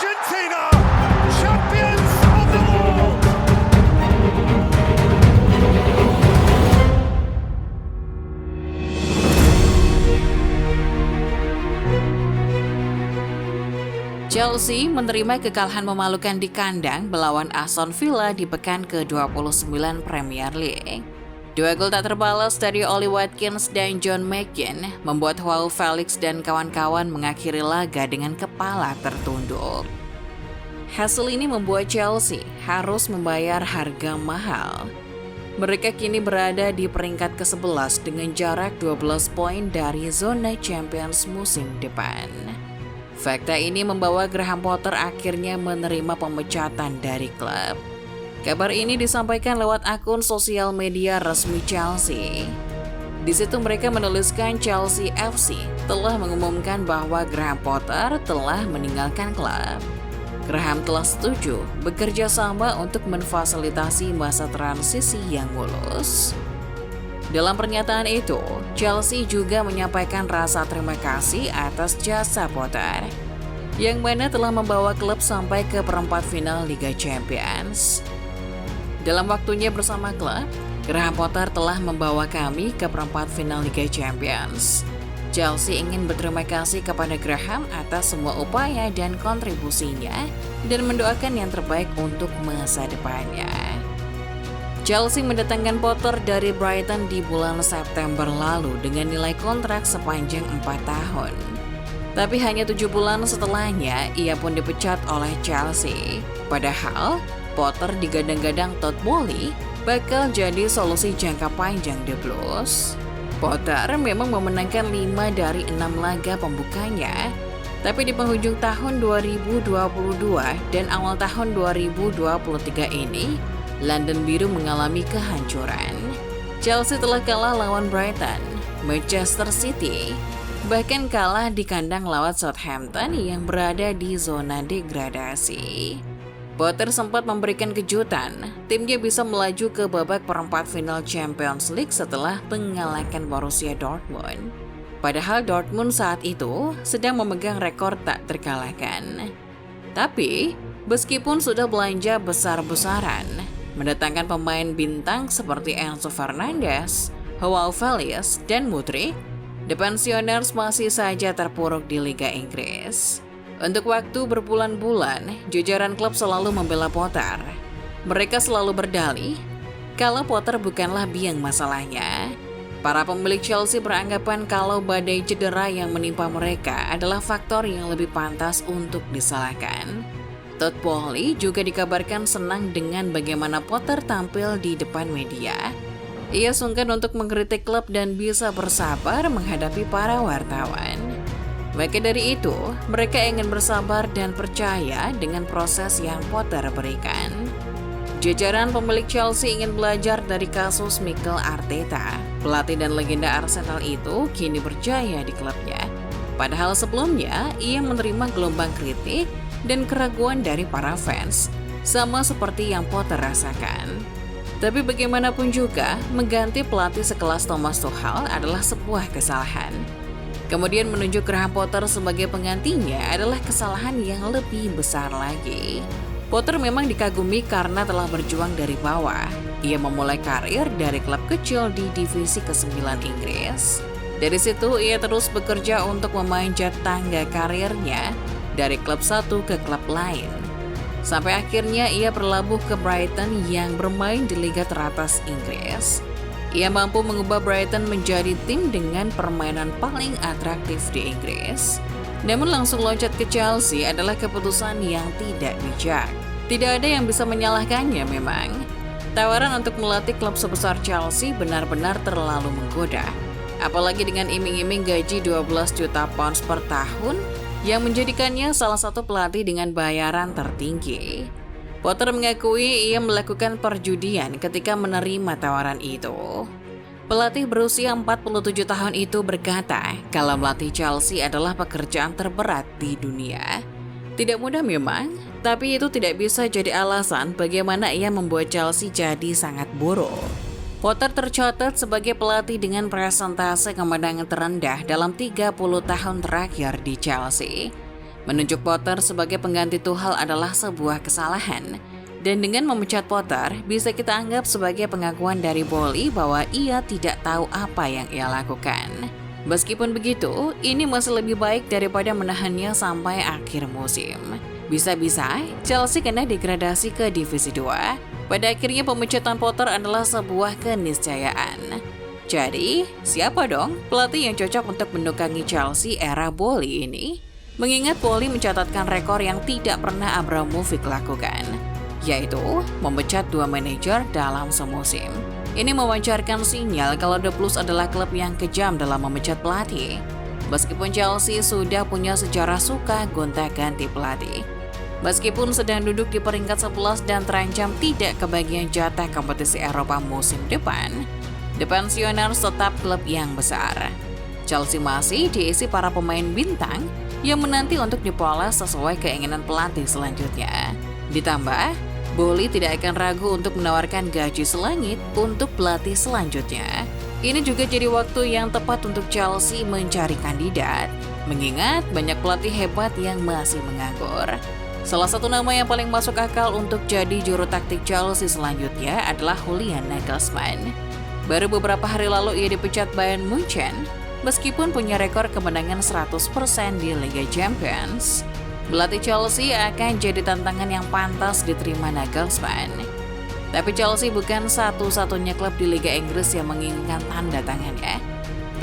Argentina, champions of the world. Chelsea menerima kekalahan memalukan di kandang melawan Aston Villa di pekan ke-29 Premier League. Dua gol tak terbalas dari Ollie Watkins dan John McGinn membuat Joao Felix dan kawan-kawan mengakhiri laga dengan kepala tertunduk. Hasil ini membuat Chelsea harus membayar harga mahal. Mereka kini berada di peringkat ke-11 dengan jarak 12 poin dari zona Champions musim depan. Fakta ini membawa Graham Potter akhirnya menerima pemecatan dari klub. Kabar ini disampaikan lewat akun sosial media resmi Chelsea. Di situ mereka menuliskan Chelsea FC telah mengumumkan bahwa Graham Potter telah meninggalkan klub. Graham telah setuju bekerja sama untuk memfasilitasi masa transisi yang mulus. Dalam pernyataan itu, Chelsea juga menyampaikan rasa terima kasih atas jasa Potter, yang mana telah membawa klub sampai ke perempat final Liga Champions. Dalam waktunya bersama klub, Graham Potter telah membawa kami ke perempat final Liga Champions. Chelsea ingin berterima kasih kepada Graham atas semua upaya dan kontribusinya dan mendoakan yang terbaik untuk masa depannya. Chelsea mendatangkan Potter dari Brighton di bulan September lalu dengan nilai kontrak sepanjang 4 tahun. Tapi hanya 7 bulan setelahnya, ia pun dipecat oleh Chelsea. Padahal, Potter digadang-gadang Todd Boehly bakal jadi solusi jangka panjang The Blues. Potter memang memenangkan 5 dari 6 laga pembukanya, tapi di penghujung tahun 2022 dan awal tahun 2023 ini, London Biru mengalami kehancuran. Chelsea telah kalah lawan Brighton, Manchester City, bahkan kalah di kandang lawan Southampton yang berada di zona degradasi. Potter sempat memberikan kejutan, timnya bisa melaju ke babak perempat final Champions League setelah mengalahkan Borussia Dortmund. Padahal Dortmund saat itu sedang memegang rekor tak terkalahkan. Tapi, meskipun sudah belanja besar-besaran, mendatangkan pemain bintang seperti Enzo Fernandez, Joao Felix, dan Mudryk, The Pensioners masih saja terpuruk di Liga Inggris. Untuk waktu berbulan-bulan, jajaran klub selalu membela Potter. Mereka selalu berdalih kalau Potter bukanlah biang masalahnya. Para pemilik Chelsea beranggapan kalau badai cedera yang menimpa mereka adalah faktor yang lebih pantas untuk disalahkan. Todd Boehly juga dikabarkan senang dengan bagaimana Potter tampil di depan media. Ia sungkan untuk mengkritik klub dan bisa bersabar menghadapi para wartawan. Maka dari itu, mereka ingin bersabar dan percaya dengan proses yang Potter berikan. Jajaran pemilik Chelsea ingin belajar dari kasus Mikel Arteta. Pelatih dan legenda Arsenal itu kini berjaya di klubnya. Padahal sebelumnya, ia menerima gelombang kritik dan keraguan dari para fans, sama seperti yang Potter rasakan. Tapi bagaimanapun juga, mengganti pelatih sekelas Thomas Tuchel adalah sebuah kesalahan. Kemudian menunjuk Graham Potter sebagai penggantinya adalah kesalahan yang lebih besar lagi. Potter memang dikagumi karena telah berjuang dari bawah. Ia memulai karir dari klub kecil di divisi ke-9 Inggris. Dari situ ia terus bekerja untuk memanjat tangga karirnya dari klub satu ke klub lain. Sampai akhirnya ia berlabuh ke Brighton yang bermain di liga teratas Inggris. Ia mampu mengubah Brighton menjadi tim dengan permainan paling atraktif di Inggris. Namun langsung loncat ke Chelsea adalah keputusan yang tidak bijak. Tidak ada yang bisa menyalahkannya memang. Tawaran untuk melatih klub sebesar Chelsea benar-benar terlalu menggoda. Apalagi dengan iming-iming gaji 12 juta pounds per tahun yang menjadikannya salah satu pelatih dengan bayaran tertinggi. Potter mengakui ia melakukan perjudian ketika menerima tawaran itu. Pelatih berusia 47 tahun itu berkata kalau melatih Chelsea adalah pekerjaan terberat di dunia. Tidak mudah memang, tapi itu tidak bisa jadi alasan bagaimana ia membuat Chelsea jadi sangat buruk. Potter tercatat sebagai pelatih dengan presentase kemenangan terendah dalam 30 tahun terakhir di Chelsea. Menunjuk Potter sebagai pengganti Tuchel adalah sebuah kesalahan. Dan dengan memecat Potter, bisa kita anggap sebagai pengakuan dari Boehly bahwa ia tidak tahu apa yang ia lakukan. Meskipun begitu, ini masih lebih baik daripada menahannya sampai akhir musim. Bisa-bisa, Chelsea kena degradasi ke Divisi 2. Pada akhirnya pemecatan Potter adalah sebuah keniscayaan. Jadi, siapa dong pelatih yang cocok untuk mendukangi Chelsea era Boehly ini? Mengingat Boehly mencatatkan rekor yang tidak pernah Abramovich lakukan, yaitu memecat 2 manajer dalam semusim. Ini memancarkan sinyal kalau The Blues adalah klub yang kejam dalam memecat pelatih. Meskipun Chelsea sudah punya sejarah suka gonta-ganti pelatih. Meskipun sedang duduk di peringkat 11 dan terancam tidak kebagian jatah kompetisi Eropa musim depan, The Pensioners tetap klub yang besar. Chelsea masih diisi para pemain bintang yang menanti untuk dipoles sesuai keinginan pelatih selanjutnya. Ditambah, Boehly tidak akan ragu untuk menawarkan gaji selangit untuk pelatih selanjutnya. Ini juga jadi waktu yang tepat untuk Chelsea mencari kandidat, mengingat banyak pelatih hebat yang masih menganggur. Salah satu nama yang paling masuk akal untuk jadi juru taktik Chelsea selanjutnya adalah Julian Nagelsmann. Baru beberapa hari lalu ia dipecat Bayern Munchen, meskipun punya rekor kemenangan 100% di Liga Champions. Pelatih Chelsea akan jadi tantangan yang pantas diterima Nagelsmann. Tapi Chelsea bukan satu-satunya klub di Liga Inggris yang menginginkan tanda tangannya.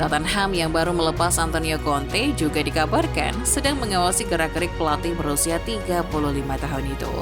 Tottenham yang baru melepas Antonio Conte juga dikabarkan sedang mengawasi gerak-gerik pelatih berusia 35 tahun itu.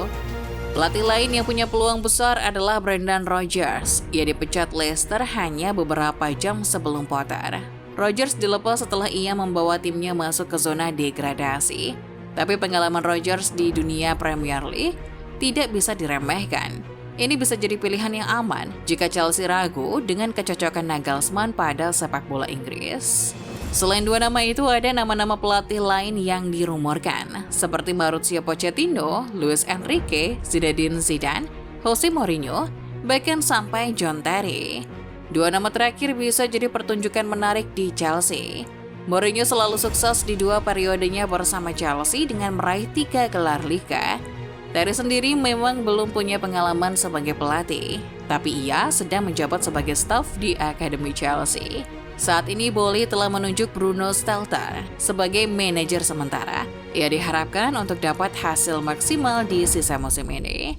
Pelatih lain yang punya peluang besar adalah Brendan Rodgers. Ia dipecat Leicester hanya beberapa jam sebelum Potter. Rodgers dilepas setelah ia membawa timnya masuk ke zona degradasi. Tapi pengalaman Rodgers di dunia Premier League tidak bisa diremehkan. Ini bisa jadi pilihan yang aman jika Chelsea ragu dengan kecocokan Nagelsmann pada sepak bola Inggris. Selain 2 nama itu, ada nama-nama pelatih lain yang dirumorkan, seperti Mauricio Pochettino, Luis Enrique, Zinedine Zidane, Jose Mourinho, bahkan sampai John Terry. 2 nama terakhir bisa jadi pertunjukan menarik di Chelsea. Mourinho selalu sukses di 2 periodenya bersama Chelsea dengan meraih 3 gelar Liga. Terry sendiri memang belum punya pengalaman sebagai pelatih, tapi ia sedang menjabat sebagai staf di Akademi Chelsea. Saat ini Boehly telah menunjuk Bruno Stelter sebagai manajer sementara. Ia diharapkan untuk dapat hasil maksimal di sisa musim ini.